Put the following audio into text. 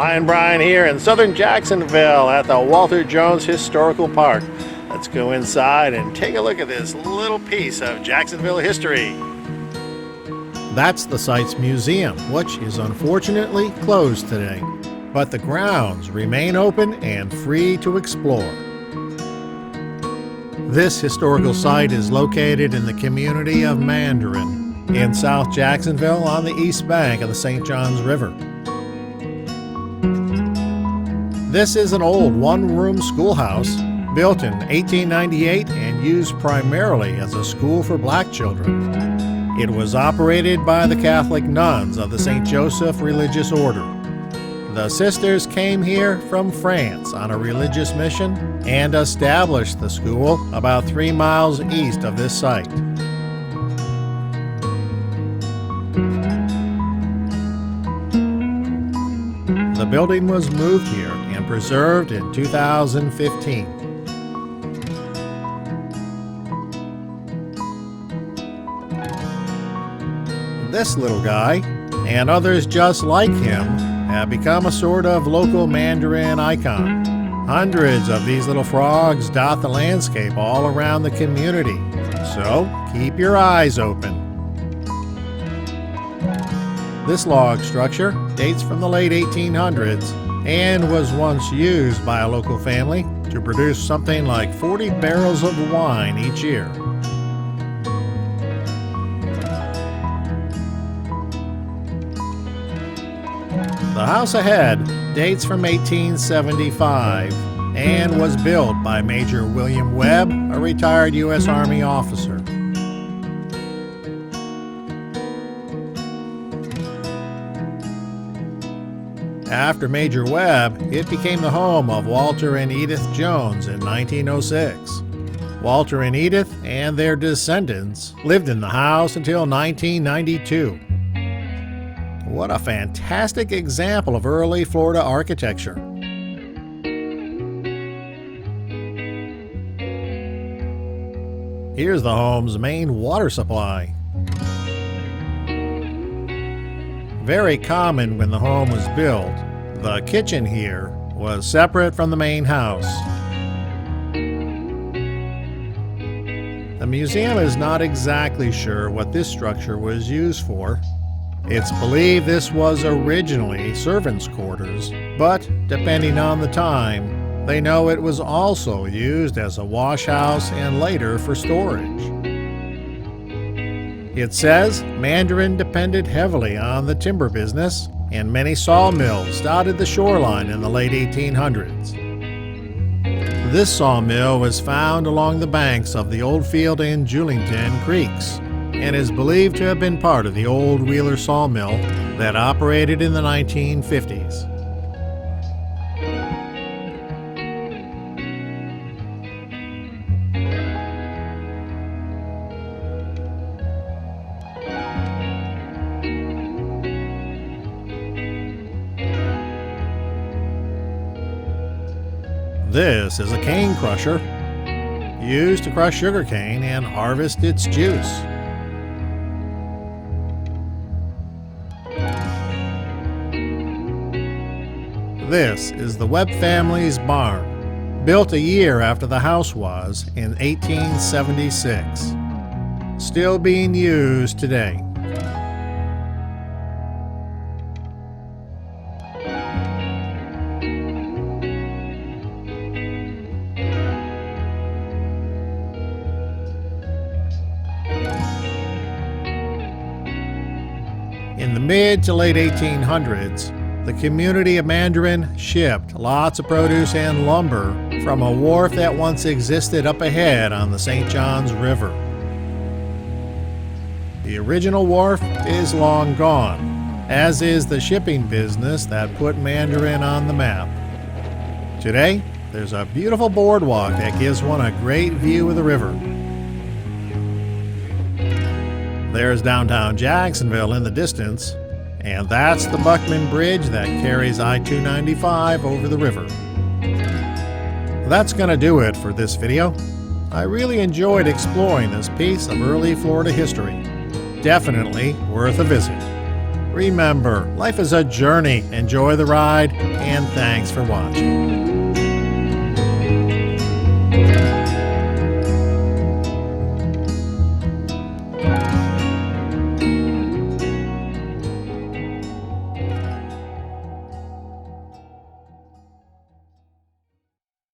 Flying Brian here in southern Jacksonville at the Walter Jones Historical Park. Let's go inside and take a look at this little piece of Jacksonville history. That's the site's museum, which is unfortunately closed today, but the grounds remain open and free to explore. This historical site is located in the Community of Mandarin in South Jacksonville on the east bank of the St. Johns River. This is an old one-room schoolhouse built in 1898 and used primarily as a school for black children. It was operated by the Catholic nuns of the St. Joseph Religious Order. The sisters came here from France on a religious mission and established the school about 3 miles east of this site. The building was moved here and preserved in 2015. This little guy, and others just like him, have become a sort of local Mandarin icon. Hundreds of these little frogs dot the landscape all around the community, so keep your eyes open. This log structure dates from the late 1800s and was once used by a local family to produce something like 40 barrels of wine each year. The house ahead dates from 1875 and was built by Major William Webb, a retired U.S. Army officer. After Major Webb, it became the home of Walter and Edith Jones in 1906. Walter and Edith and their descendants lived in the house until 1992. What a fantastic example of early Florida architecture. Here's the home's main water supply. Very common when the home was built, the kitchen here was separate from the main house. The museum is not exactly sure what this structure was used for. It's believed this was originally servants' quarters, but depending on the time, they know it was also used as a wash house and later for storage. It says Mandarin depended heavily on the timber business, and many sawmills dotted the shoreline in the late 1800s. This sawmill was found along the banks of the Oldfield and Julington Creeks, and is believed to have been part of the old Wheeler sawmill that operated in the 1950s. This is a cane crusher, used to crush sugarcane and harvest its juice. This is the Webb family's barn, built a year after the house was in 1876, still being used today. In the mid to late 1800s, the Community of Mandarin shipped lots of produce and lumber from a wharf that once existed up ahead on the St. Johns River. The original wharf is long gone, as is the shipping business that put Mandarin on the map. Today, there's a beautiful boardwalk that gives one a great view of the river. There's downtown Jacksonville in the distance, and that's the Buckman Bridge that carries I-295 over the river. That's gonna do it for this video. I really enjoyed exploring this piece of early Florida history. Definitely worth a visit. Remember, life is a journey. Enjoy the ride, and thanks for watching.